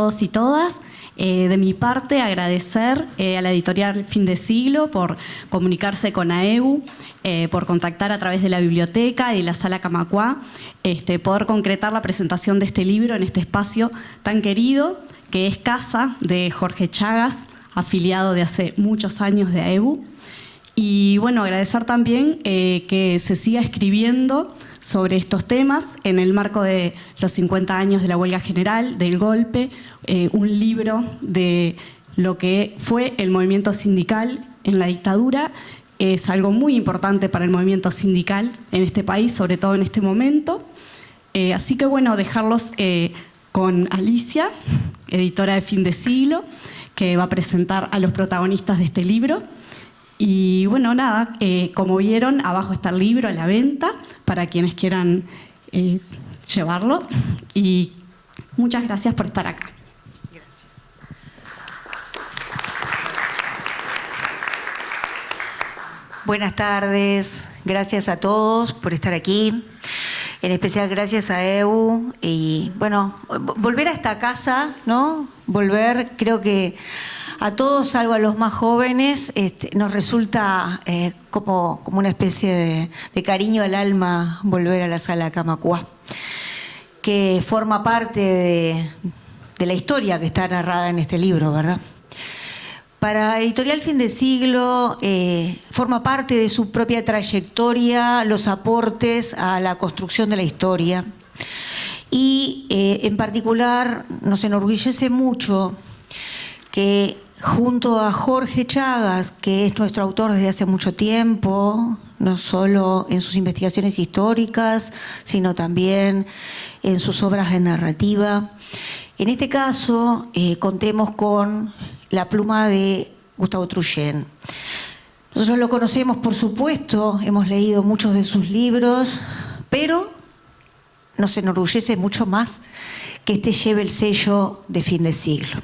todos y todas. De mi parte, agradecer a la editorial Fin de Siglo por comunicarse con AEU, por contactar a través de la biblioteca y la Sala Camacuá, poder concretar la presentación de este libro en este espacio tan querido, que es casa de Jorge Chagas, afiliado de hace muchos años de AEU. Y bueno, agradecer también que se siga escribiendo sobre estos temas en el marco de los 50 años de la huelga general, del golpe, un libro de lo que fue el movimiento sindical en la dictadura. Es algo muy importante para el movimiento sindical en este país, sobre todo en este momento. Así que bueno, dejarlos con Alicia, editora de Fin de Siglo, que va a presentar a los protagonistas de este libro. Y bueno, nada, como vieron, abajo está el libro a la venta para quienes quieran llevarlo. Y muchas gracias por estar acá. Gracias. Buenas tardes, gracias a todos por estar aquí. En especial gracias a EU. Y bueno, volver a esta casa, ¿no? Volver, creo que a todos, salvo a los más jóvenes, nos resulta como una especie de cariño al alma volver a la Sala Camacuá, que forma parte de la historia que está narrada en este libro, ¿verdad? Para Editorial Fin de Siglo forma parte de su propia trayectoria los aportes a la construcción de la historia. Y en particular nos enorgullece mucho que junto a Jorge Chagas, que es nuestro autor desde hace mucho tiempo, no solo en sus investigaciones históricas, sino también en sus obras de narrativa, en este caso contemos con la pluma de Gustavo Truyen. Nosotros lo conocemos, por supuesto, hemos leído muchos de sus libros, pero nos enorgullece mucho más que lleve el sello de Fin de Siglo.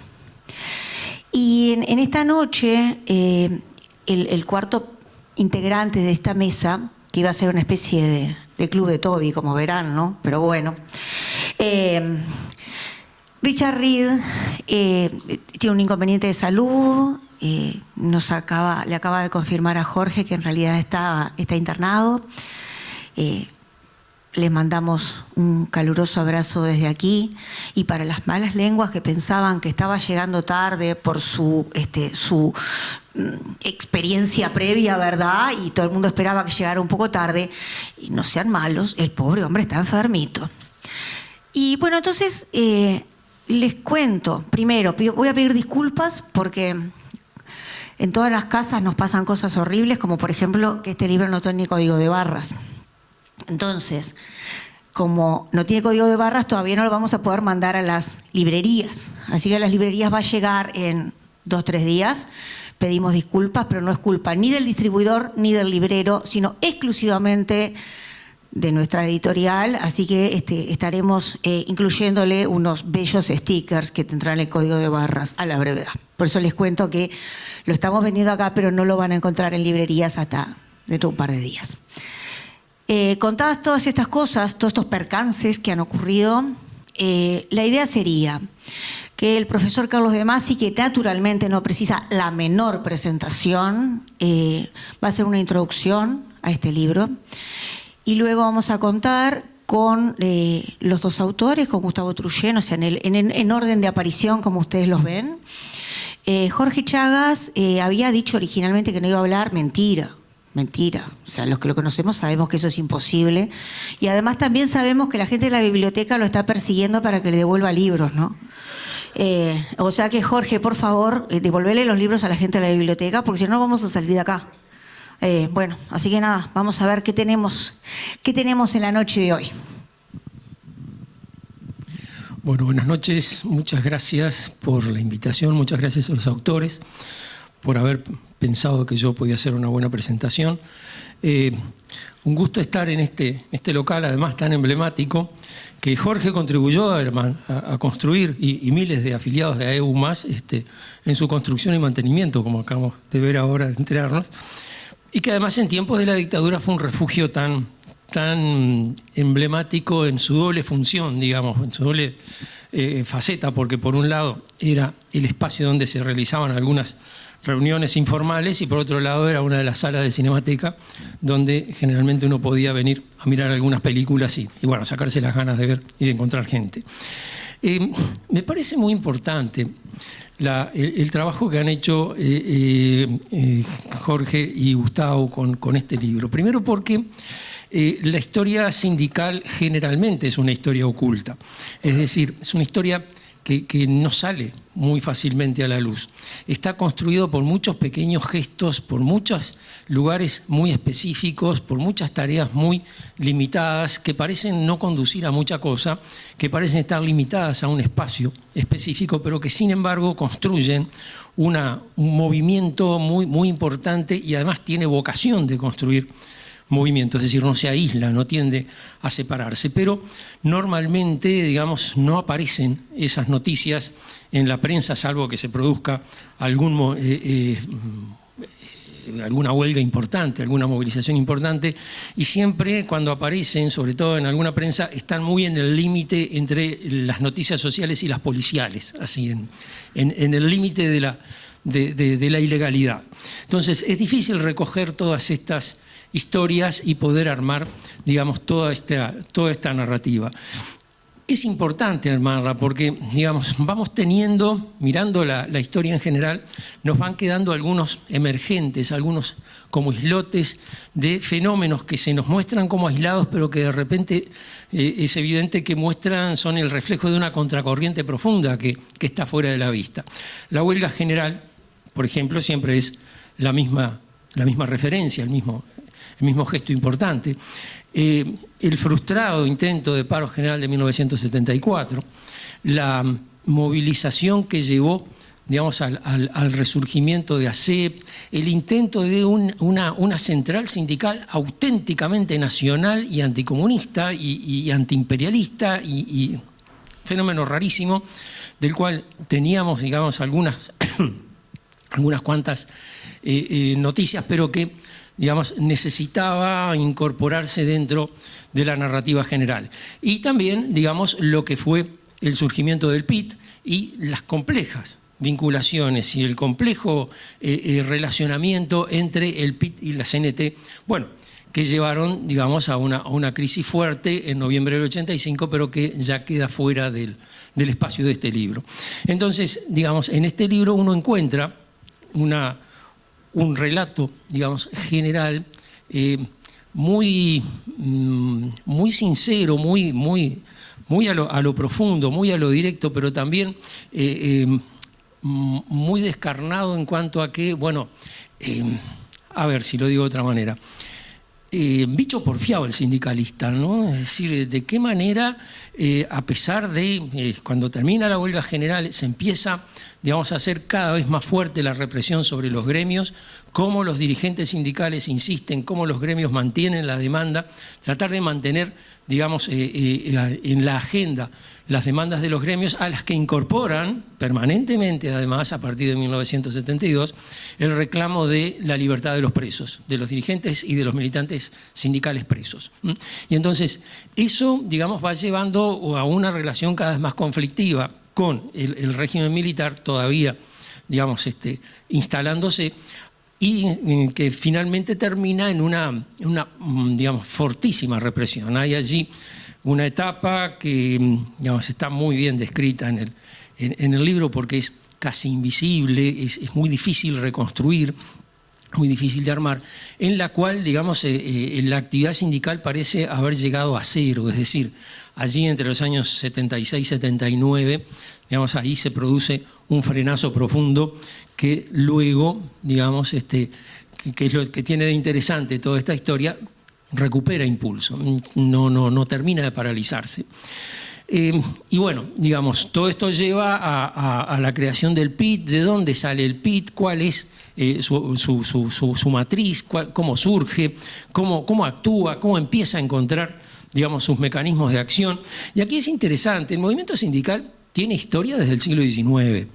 Y en esta noche, el cuarto integrante de esta mesa, que iba a ser una especie de club de Toby, como verán, ¿no? Pero bueno. Richard Reed tiene un inconveniente de salud, le acaba de confirmar a Jorge que en realidad está internado. Les mandamos un caluroso abrazo desde aquí, y para las malas lenguas que pensaban que estaba llegando tarde por su experiencia previa, ¿verdad? Y todo el mundo esperaba que llegara un poco tarde. Y no sean malos, el pobre hombre está enfermito. Y bueno, entonces les cuento. Primero, voy a pedir disculpas porque en todas las casas nos pasan cosas horribles, como por ejemplo que este libro no tiene código de barras. Entonces, como no tiene código de barras, todavía no lo vamos a poder mandar a las librerías. Así que a las librerías va a llegar en 2 o 3 días. Pedimos disculpas, pero no es culpa ni del distribuidor ni del librero, sino exclusivamente de nuestra editorial. Así que estaremos incluyéndole unos bellos stickers que tendrán el código de barras a la brevedad. Por eso les cuento que lo estamos vendiendo acá, pero no lo van a encontrar en librerías hasta dentro de un par de días. Contadas todas estas cosas, todos estos percances que han ocurrido, la idea sería que el profesor Carlos de Masi, que naturalmente no precisa la menor presentación, va a hacer una introducción a este libro, y luego vamos a contar con los 2 autores, con Gustavo Truyen, o sea, en orden de aparición, como ustedes los ven. Jorge Chagas había dicho originalmente que no iba a hablar. Mentira. O sea, los que lo conocemos sabemos que eso es imposible. Y además también sabemos que la gente de la biblioteca lo está persiguiendo para que le devuelva libros, ¿no? O sea que, Jorge, por favor, devolverle los libros a la gente de la biblioteca, porque si no vamos a salir de acá. Bueno, así que nada, vamos a ver qué tenemos en la noche de hoy. Bueno, buenas noches. Muchas gracias por la invitación. Muchas gracias a los autores por haber pensado que yo podía hacer una buena presentación. Un gusto estar en este local, además tan emblemático, que Jorge contribuyó a construir, y miles de afiliados de AEU más en su construcción y mantenimiento, como acabamos de ver ahora, de enterarnos, y que además en tiempos de la dictadura fue un refugio tan emblemático en su doble función, digamos, en su doble faceta, porque por un lado era el espacio donde se realizaban algunas reuniones informales y por otro lado era una de las salas de Cinemateca donde generalmente uno podía venir a mirar algunas películas y bueno, sacarse las ganas de ver y de encontrar gente. Me parece muy importante el trabajo que han hecho Jorge y Gustavo con este libro. Primero porque la historia sindical generalmente es una historia oculta, es decir, es una historia que no sale muy fácilmente a la luz. Está construido por muchos pequeños gestos, por muchos lugares muy específicos, por muchas tareas muy limitadas que parecen no conducir a mucha cosa, que parecen estar limitadas a un espacio específico, pero que sin embargo construyen un movimiento muy, muy importante y además tiene vocación de construir movimiento, es decir, no se aísla, no tiende a separarse, pero normalmente, digamos, no aparecen esas noticias en la prensa, salvo que se produzca alguna huelga importante, alguna movilización importante, y siempre cuando aparecen, sobre todo en alguna prensa, están muy en el límite entre las noticias sociales y las policiales, así en el límite de la ilegalidad. Entonces, es difícil recoger todas estas historias y poder armar, digamos, toda esta narrativa. Es importante armarla porque, digamos, vamos teniendo, mirando la historia en general, nos van quedando algunos emergentes, algunos como islotes de fenómenos que se nos muestran como aislados, pero que de repente es evidente que son el reflejo de una contracorriente profunda que está fuera de la vista. La huelga general, por ejemplo, siempre es la misma referencia, el mismo gesto importante. El frustrado intento de paro general de 1974, la movilización que llevó, digamos, al resurgimiento de ACEP, el intento de una central sindical auténticamente nacional y anticomunista y antiimperialista, y fenómeno rarísimo, del cual teníamos, digamos, algunas cuantas noticias, pero que, digamos, necesitaba incorporarse dentro de la narrativa general. Y también, digamos, lo que fue el surgimiento del PIT y las complejas vinculaciones y el complejo relacionamiento entre el PIT y la CNT, bueno, que llevaron, digamos, a una crisis fuerte en noviembre del 85, pero que ya queda fuera del espacio de este libro. Entonces, digamos, en este libro uno encuentra un relato, digamos, general, muy sincero, muy a lo profundo, muy a lo directo, pero también muy descarnado en cuanto a que, bueno, a ver si lo digo de otra manera, bicho porfiado el sindicalista, ¿no? Es decir, de qué manera, a pesar de cuando termina la huelga general, se empieza, digamos, a hacer cada vez más fuerte la represión sobre los gremios, cómo los dirigentes sindicales insisten, cómo los gremios mantienen la demanda, tratar de mantener, digamos, en la agenda las demandas de los gremios, a las que incorporan permanentemente, además, a partir de 1972, el reclamo de la libertad de los presos, de los dirigentes y de los militantes sindicales presos. Y entonces, eso, digamos, va llevando a una relación cada vez más conflictiva con el régimen militar todavía, digamos, instalándose, y que finalmente termina en una digamos, fortísima represión. Hay allí una etapa que, digamos, está muy bien descrita en el libro porque es casi invisible, es muy difícil reconstruir, muy difícil de armar, en la cual, digamos, la actividad sindical parece haber llegado a cero, es decir, allí entre los años 76 y 79, digamos, ahí se produce un frenazo profundo que luego, digamos, que es lo que tiene de interesante toda esta historia, recupera impulso, no termina de paralizarse. Y bueno, digamos, todo esto lleva a la creación del PIT, de dónde sale el PIT, cuál es su matriz, cómo surge, cómo actúa, cómo empieza a encontrar, digamos, sus mecanismos de acción. Y aquí es interesante, el movimiento sindical tiene historia desde el siglo XIX,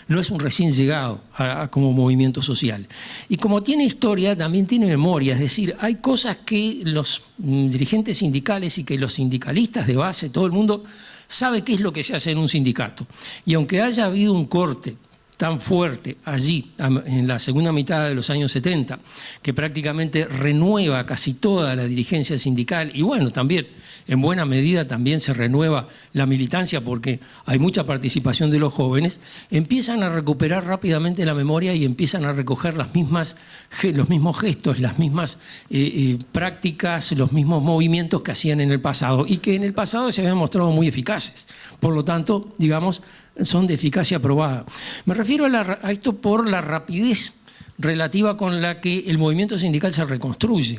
no es un recién llegado como movimiento social. Y como tiene historia, también tiene memoria, es decir, hay cosas que los dirigentes sindicales y que los sindicalistas de base, todo el mundo sabe qué es lo que se hace en un sindicato. Y aunque haya habido un corte tan fuerte allí, en la segunda mitad de los años 70, que prácticamente renueva casi toda la dirigencia sindical, y bueno, también en buena medida también se renueva la militancia porque hay mucha participación de los jóvenes, empiezan a recuperar rápidamente la memoria y empiezan a recoger los mismos gestos, las mismas prácticas, los mismos movimientos que hacían en el pasado y que en el pasado se habían mostrado muy eficaces. Por lo tanto, digamos, son de eficacia probada. Me refiero a esto por la rapidez relativa con la que el movimiento sindical se reconstruye.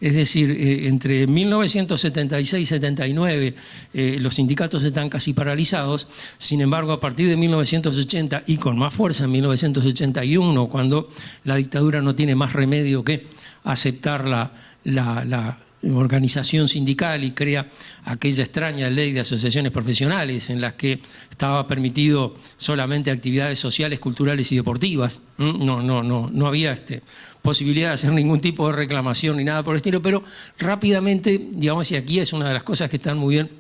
Es decir, entre 1976 y 79 los sindicatos están casi paralizados, sin embargo a partir de 1980 y con más fuerza en 1981, cuando la dictadura no tiene más remedio que aceptar la organización sindical y crea aquella extraña ley de asociaciones profesionales en las que estaba permitido solamente actividades sociales, culturales y deportivas. No había posibilidad de hacer ningún tipo de reclamación ni nada por el estilo, pero rápidamente, digamos, y aquí es una de las cosas que están muy bien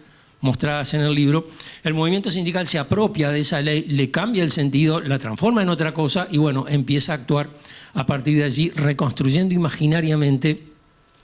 mostradas en el libro, el movimiento sindical se apropia de esa ley, le cambia el sentido, la transforma en otra cosa y bueno, empieza a actuar a partir de allí, reconstruyendo imaginariamente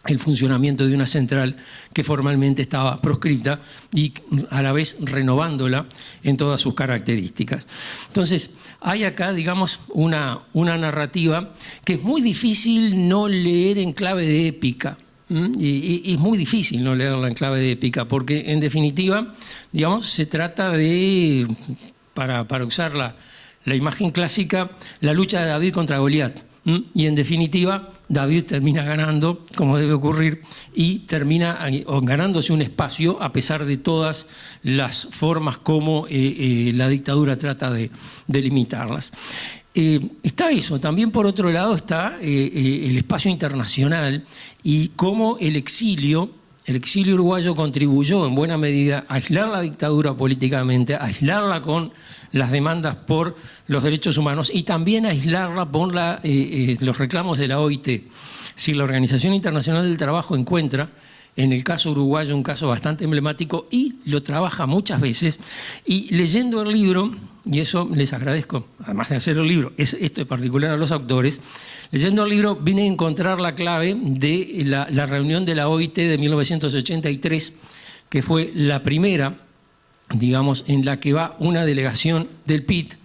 el funcionamiento de una central que formalmente estaba proscripta y a la vez renovándola en todas sus características. Entonces, hay acá, digamos, una narrativa que es muy difícil no leer en clave de épica. Y es muy difícil no leerla en clave de épica, porque en definitiva, digamos, se trata de, para usar la imagen clásica, la lucha de David contra Goliat. Y en definitiva, David termina ganando, como debe ocurrir, y termina ganándose un espacio a pesar de todas las formas como la dictadura trata de limitarlas. Está eso, también por otro lado está el espacio internacional y cómo el exilio uruguayo contribuyó en buena medida a aislar la dictadura políticamente, a aislarla con las demandas por los derechos humanos y también a aislarla por los reclamos de la OIT. Si la Organización Internacional del Trabajo encuentra, en el caso uruguayo, un caso bastante emblemático y lo trabaja muchas veces, y leyendo el libro, y eso les agradezco, además de hacer el libro, esto es particular a los autores, leyendo el libro vine a encontrar la clave de la reunión de la OIT de 1983, que fue la primera, digamos, en la que va una delegación del PIT.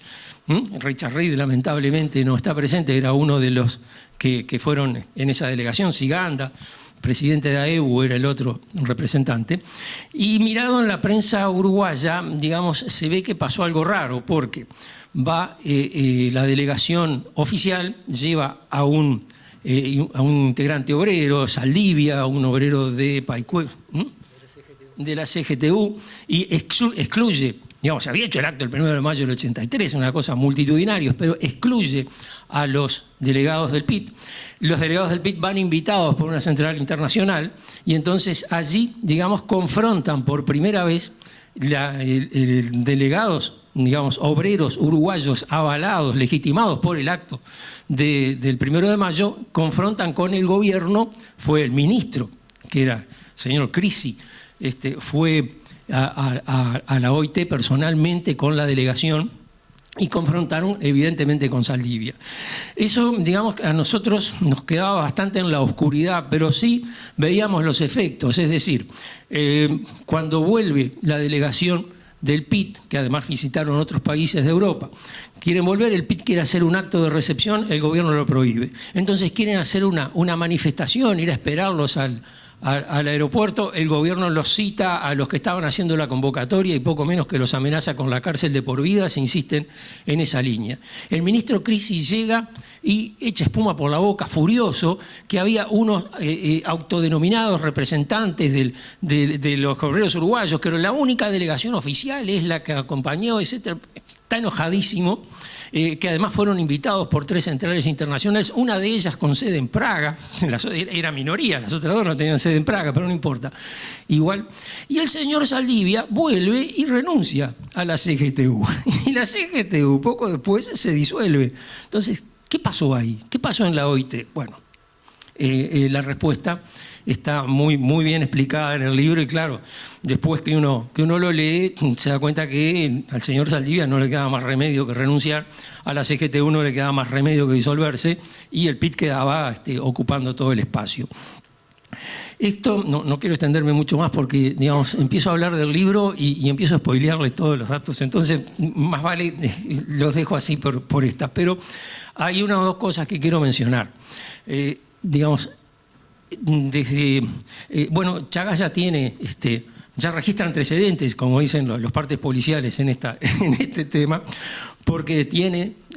Richard Reid lamentablemente no está presente, era uno de los que fueron en esa delegación. Siganda, presidente de AEU, era el otro representante. Y mirado en la prensa uruguaya, digamos, se ve que pasó algo raro, porque va la delegación oficial, lleva a un integrante obrero, Saldivia, un obrero de Paicue, de la CGTU, y excluye, digamos, se había hecho el acto el 1 de mayo del 83, una cosa multitudinaria, pero excluye a los delegados del PIT. Los delegados del PIT van invitados por una central internacional y entonces allí, digamos, confrontan por primera vez delegados, digamos, obreros uruguayos avalados, legitimados por el acto del 1 de mayo, confrontan con el gobierno. Fue el ministro, que era el señor Crisi, fue a la OIT personalmente con la delegación y confrontaron evidentemente con Saldivia. Eso, digamos, a nosotros nos quedaba bastante en la oscuridad, pero sí veíamos los efectos. Es decir, cuando vuelve la delegación del PIT, que además visitaron otros países de Europa, quieren volver, el PIT quiere hacer un acto de recepción, el gobierno lo prohíbe. Entonces quieren hacer una manifestación, ir a esperarlos al aeropuerto, el gobierno los cita a los que estaban haciendo la convocatoria y poco menos que los amenaza con la cárcel de por vida si insisten en esa línea. El ministro Crisi llega y echa espuma por la boca, furioso, que había unos autodenominados representantes de los obreros uruguayos, que la única delegación oficial es la que acompañó, etc. Está enojadísimo. Que además fueron invitados por 3 centrales internacionales, una de ellas con sede en Praga, era minoría, las otras 2 no tenían sede en Praga, pero no importa, igual. Y el señor Saldivia vuelve y renuncia a la CGTU, y la CGTU poco después se disuelve. Entonces, ¿qué pasó ahí? ¿Qué pasó en la OIT? Bueno, la respuesta está muy, muy bien explicada en el libro y claro, después que uno lo lee se da cuenta que al señor Zaldivia no le queda más remedio que renunciar, a la CGT1 no le queda más remedio que disolverse y el PIT quedaba ocupando todo el espacio. Esto no quiero extenderme mucho más porque, digamos, empiezo a hablar del libro y empiezo a spoilearle todos los datos, entonces más vale los dejo así por estas. Pero hay una o dos cosas que quiero mencionar. Digamos, bueno, Chagas ya tiene, ya registra antecedentes, como dicen los partes policiales en este tema, porque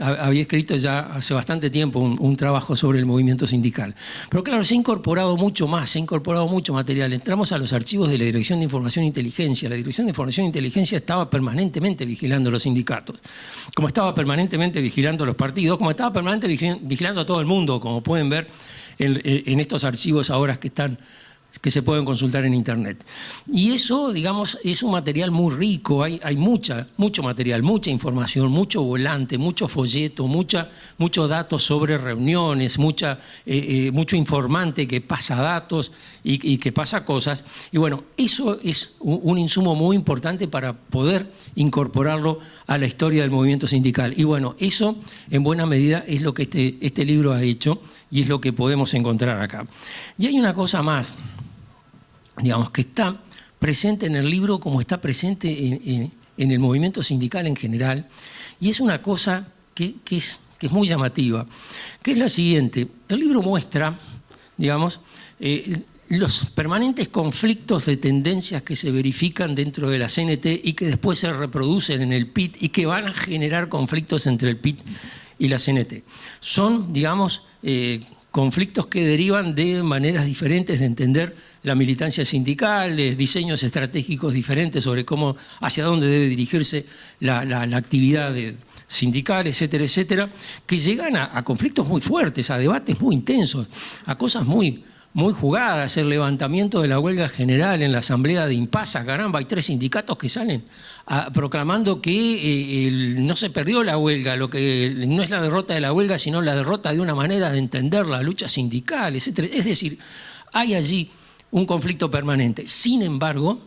había escrito ya hace bastante tiempo un trabajo sobre el movimiento sindical. Pero claro, se ha incorporado mucho material. Entramos a los archivos de la Dirección de Información e Inteligencia. La Dirección de Información e Inteligencia estaba permanentemente vigilando los sindicatos, como estaba permanentemente vigilando los partidos, como estaba permanentemente vigilando a todo el mundo, como pueden ver en estos archivos ahora que se pueden consultar en internet. Y eso, digamos, es un material muy rico, hay mucho material, mucha información, mucho volante, mucho folleto, muchos datos sobre reuniones, mucho informante que pasa datos y que pasa cosas. Y bueno, eso es un insumo muy importante para poder incorporarlo a la historia del movimiento sindical. Y bueno, eso en buena medida es lo que este libro ha hecho y es lo que podemos encontrar acá. Y hay una cosa más, digamos, que está presente en el libro como está presente en el movimiento sindical en general, y es una cosa que es muy llamativa, que es la siguiente. El libro muestra, digamos, los permanentes conflictos de tendencias que se verifican dentro de la CNT y que después se reproducen en el PIT y que van a generar conflictos entre el PIT y la CNT. Son, digamos, conflictos que derivan de maneras diferentes de entender la militancia sindical, de diseños estratégicos diferentes sobre hacia dónde debe dirigirse la actividad sindical, etcétera, etcétera, que llegan a conflictos muy fuertes, a debates muy intensos, a cosas muy jugadas, el levantamiento de la huelga general en la asamblea de Impasa. Caramba, hay 3 sindicatos que salen proclamando que no se perdió la huelga, lo que no es la derrota de la huelga, sino la derrota de una manera de entender la lucha sindical, etcétera. Es decir, hay allí un conflicto permanente. Sin embargo,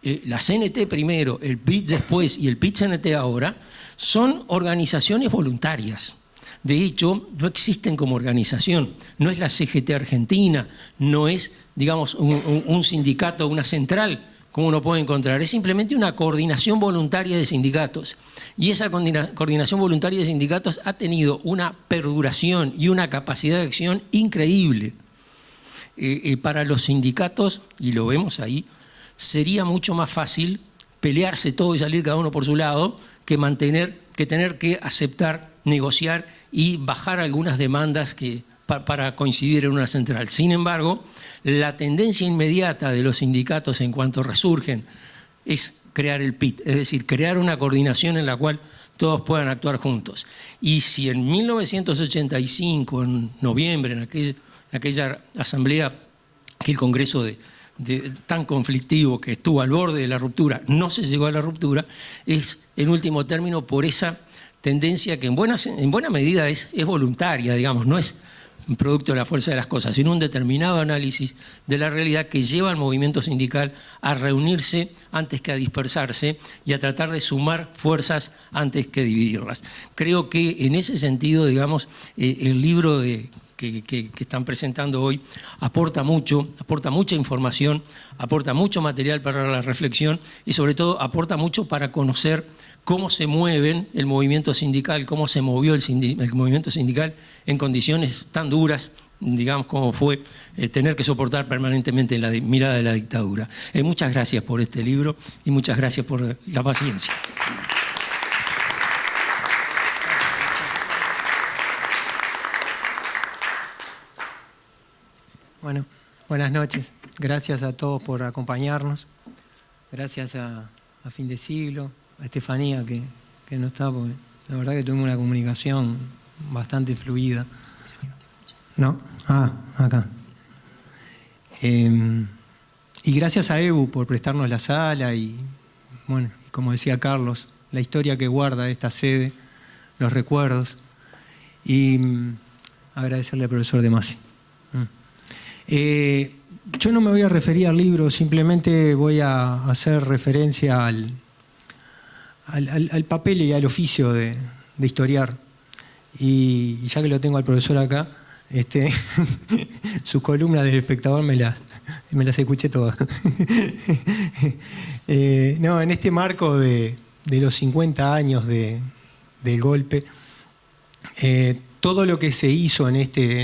la CNT primero, el PIT después y el PIT-CNT ahora, son organizaciones voluntarias. De hecho, no existen como organización. No es la CGT Argentina, no es, digamos, un sindicato, una central, como uno puede encontrar. Es simplemente una coordinación voluntaria de sindicatos. Y esa coordinación voluntaria de sindicatos ha tenido una perduración y una capacidad de acción increíble. Para los sindicatos, y lo vemos ahí, sería mucho más fácil pelearse todo y salir cada uno por su lado que tener que aceptar, negociar y bajar algunas demandas para coincidir en una central. Sin embargo, la tendencia inmediata de los sindicatos en cuanto resurgen es crear el PIT, es decir, crear una coordinación en la cual todos puedan actuar juntos. Y si en 1985, en noviembre, en aquella asamblea, aquel congreso tan conflictivo que estuvo al borde de la ruptura, no se llegó a la ruptura, es en último término por esa tendencia que en buena medida es voluntaria, digamos, no es un producto de la fuerza de las cosas, sino un determinado análisis de la realidad que lleva al movimiento sindical a reunirse antes que a dispersarse y a tratar de sumar fuerzas antes que dividirlas. Creo que en ese sentido, digamos, el libro que están presentando hoy aporta mucha información, aporta mucho material para la reflexión y sobre todo aporta mucho para conocer cómo se mueven el movimiento sindical, cómo se movió el movimiento sindical en condiciones tan duras, digamos, como fue tener que soportar permanentemente la mirada de la dictadura. Muchas gracias por este libro y muchas gracias por la paciencia. Bueno, buenas noches. Gracias a todos por acompañarnos. Gracias a Fin de Siglo, a Estefanía que no está, porque la verdad que tuvimos una comunicación bastante fluida. ¿No? Acá. Y gracias a Ebu por prestarnos la sala y, bueno, como decía Carlos, la historia que guarda esta sede, los recuerdos. Y agradecerle al profesor De Masi. Yo no me voy a referir al libro, simplemente voy a hacer referencia al papel y al oficio de historiar. Y ya que lo tengo al profesor acá, sus columnas del Espectador me las escuché todas. No, en este marco de los 50 años del golpe, todo lo que se hizo en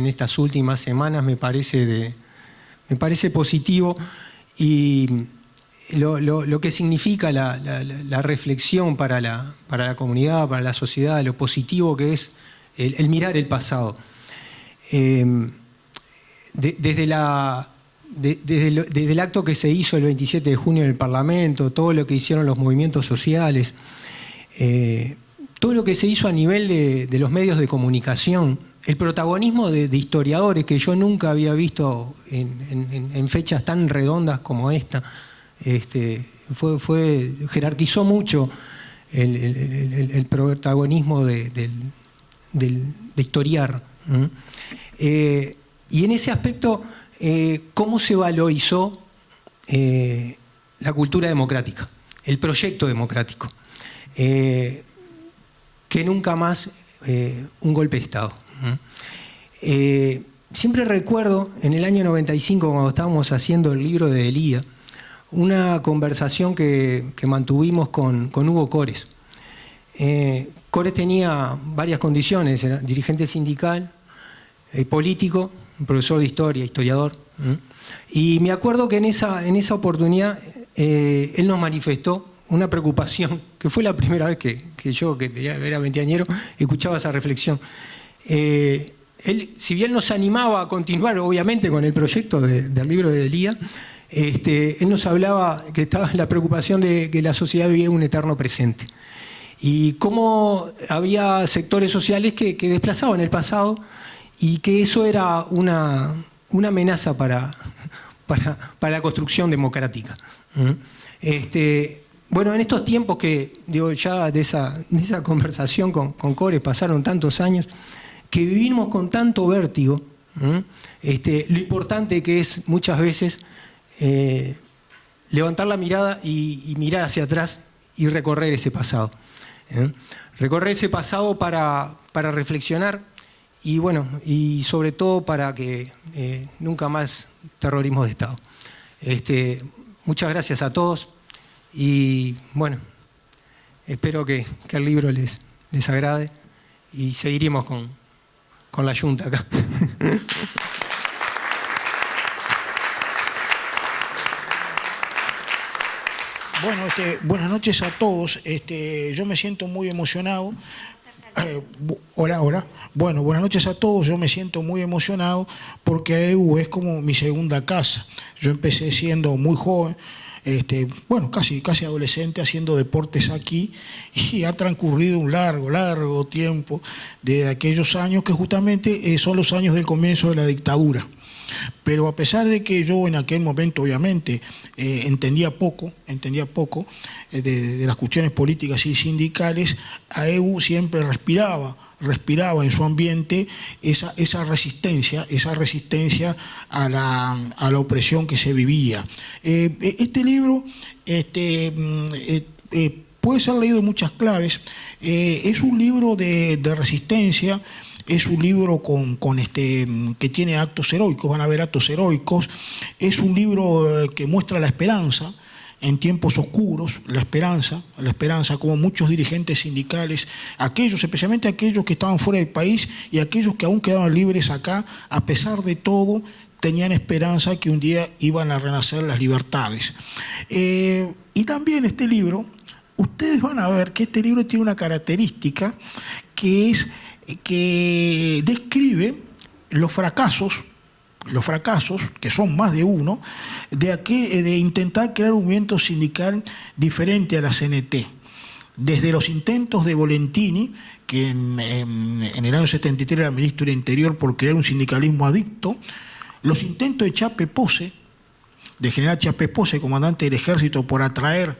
estas últimas semanas me parece positivo, y lo que significa la reflexión para la comunidad, para la sociedad, lo positivo que es el mirar el pasado. Desde el acto que se hizo el 27 de junio en el Parlamento, todo lo que hicieron los movimientos sociales, todo lo que se hizo a nivel de los medios de comunicación, el protagonismo de historiadores que yo nunca había visto en fechas tan redondas como esta, jerarquizó mucho el protagonismo de historiar. Y en ese aspecto, ¿cómo se valorizó la cultura democrática, el proyecto democrático? Que nunca más un golpe de Estado. Siempre recuerdo, en el año 95, cuando estábamos haciendo el libro de Elía, una conversación que mantuvimos con Hugo Cores. Cores tenía varias condiciones: era dirigente sindical, político, profesor de historia, historiador. Y me acuerdo que en esa oportunidad él nos manifestó una preocupación, que fue la primera vez que yo, que era veinteañero, escuchaba esa reflexión. Él, si bien nos animaba a continuar, obviamente, con el proyecto del libro de Elía, él nos hablaba que estaba la preocupación de que la sociedad vivía un eterno presente. Y cómo había sectores sociales que desplazaban el pasado, y que eso era una amenaza para la construcción democrática. Bueno, en estos tiempos que, digo, ya de esa conversación con Cores pasaron tantos años, que vivimos con tanto vértigo, lo importante que es muchas veces levantar la mirada y mirar hacia atrás y recorrer ese pasado. Recorrer ese pasado para reflexionar, y bueno, y sobre todo para que nunca más terrorismo de Estado. Muchas gracias a todos, y bueno, espero que el libro les agrade, y seguiremos con la Junta acá. Bueno, buenas noches a todos. Yo me siento muy emocionado. Hola. Bueno, buenas noches a todos. Yo me siento muy emocionado porque AEU es como mi segunda casa. Yo empecé siendo muy joven, bueno, casi adolescente, haciendo deportes aquí, y ha transcurrido un largo tiempo de aquellos años que justamente son los años del comienzo de la dictadura. Pero a pesar de que yo en aquel momento, obviamente, entendía poco de las cuestiones políticas y sindicales, AEU siempre respiraba en su ambiente esa resistencia a la opresión que se vivía. Este libro puede ser leído en muchas claves. Es un libro de resistencia. Es un libro que tiene actos heroicos, van a haber actos heroicos. Es un libro que muestra la esperanza en tiempos oscuros, la esperanza, como muchos dirigentes sindicales, especialmente aquellos que estaban fuera del país y aquellos que aún quedaban libres acá, a pesar de todo, tenían esperanza que un día iban a renacer las libertades. Y también este libro, ustedes van a ver que este libro tiene una característica que describe los fracasos, que son más de uno, de intentar crear un movimiento sindical diferente a la CNT. Desde los intentos de Volentini, que en el año 73 era ministro del Interior, por crear un sindicalismo adicto, los intentos de Chape Pose, de general Chape Pose, comandante del ejército, por atraer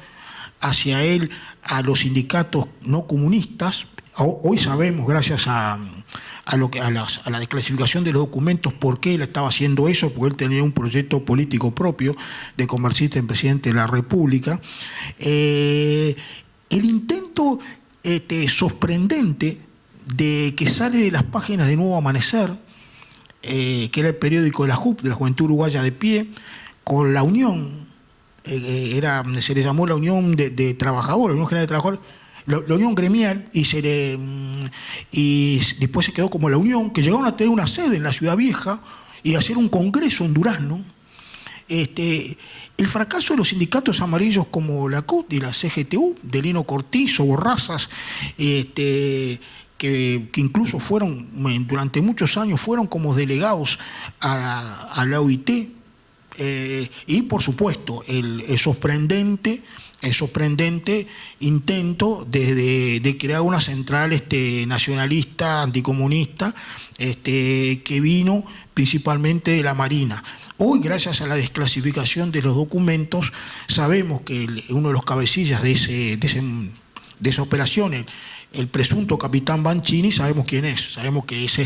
hacia él a los sindicatos no comunistas. Hoy sabemos, gracias a a la desclasificación de los documentos, por qué él estaba haciendo eso, porque él tenía un proyecto político propio de convertirse en presidente de la República. El intento sorprendente de que sale de las páginas de Nuevo Amanecer, que era el periódico de la JUP, de la Juventud Uruguaya de Pie, con la Unión, se le llamó la Unión de Trabajadores, la Unión General de Trabajadores, la Unión Gremial, y después se quedó como la Unión, que llegaron a tener una sede en la Ciudad Vieja y a hacer un congreso en Durazno. El fracaso de los sindicatos amarillos como la CUT y la CGTU, de Lino Cortizo, Borrazas, que incluso fueron, durante muchos años, fueron como delegados a la OIT, y por supuesto el sorprendente intento de crear una central nacionalista, anticomunista, que vino principalmente de la Marina. Hoy, gracias a la desclasificación de los documentos, sabemos que uno de los cabecillas de esa operación, el presunto capitán Banchini, sabemos quién es, sabemos que es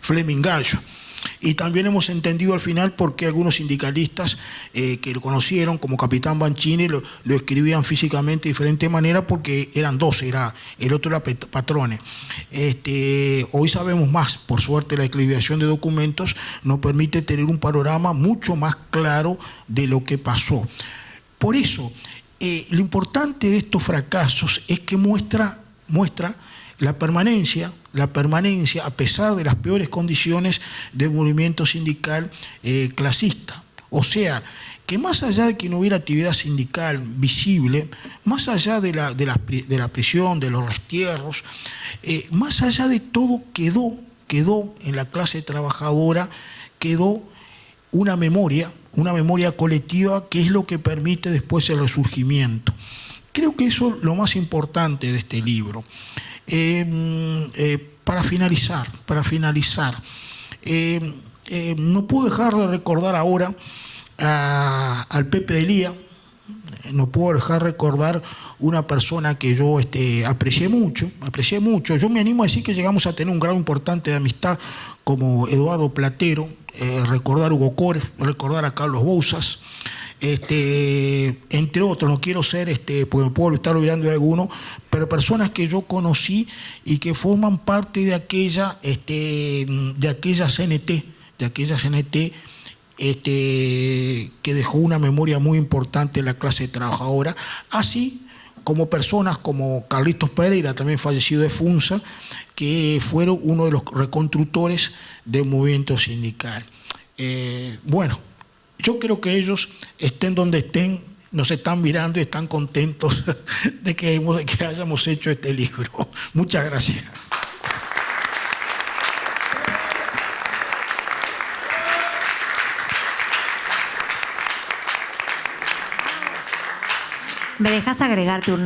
Fleming Gallo. Y también hemos entendido al final por qué algunos sindicalistas que lo conocieron como capitán Banchini lo escribían físicamente de diferente manera, porque eran dos, el otro era Patrone. Hoy sabemos más, por suerte la desclasificación de documentos nos permite tener un panorama mucho más claro de lo que pasó. Por eso, lo importante de estos fracasos es que muestra la permanencia, a pesar de las peores condiciones del movimiento sindical clasista. O sea, que más allá de que no hubiera actividad sindical visible, más allá de la prisión, de los destierros, más allá de todo, quedó en la clase trabajadora, quedó una memoria colectiva, que es lo que permite después el resurgimiento. Creo que eso es lo más importante de este libro. Para finalizar, no puedo dejar de recordar ahora al Pepe de Lía, no puedo dejar de recordar una persona que yo aprecié mucho. Yo me animo a decir que llegamos a tener un grado importante de amistad como Eduardo Platero, recordar a Hugo Cores, recordar a Carlos Bouzas, entre otros, no quiero ser, porque me puedo estar olvidando de alguno, pero personas que yo conocí y que forman parte de aquella CNT, que dejó una memoria muy importante en la clase trabajadora, así como personas como Carlitos Pereira, también fallecido de Funza, que fueron uno de los reconstructores del movimiento sindical. Bueno, yo creo que ellos, estén donde estén, nos están mirando y están contentos de que hayamos hecho este libro. Muchas gracias. ¿Me dejas agregarte un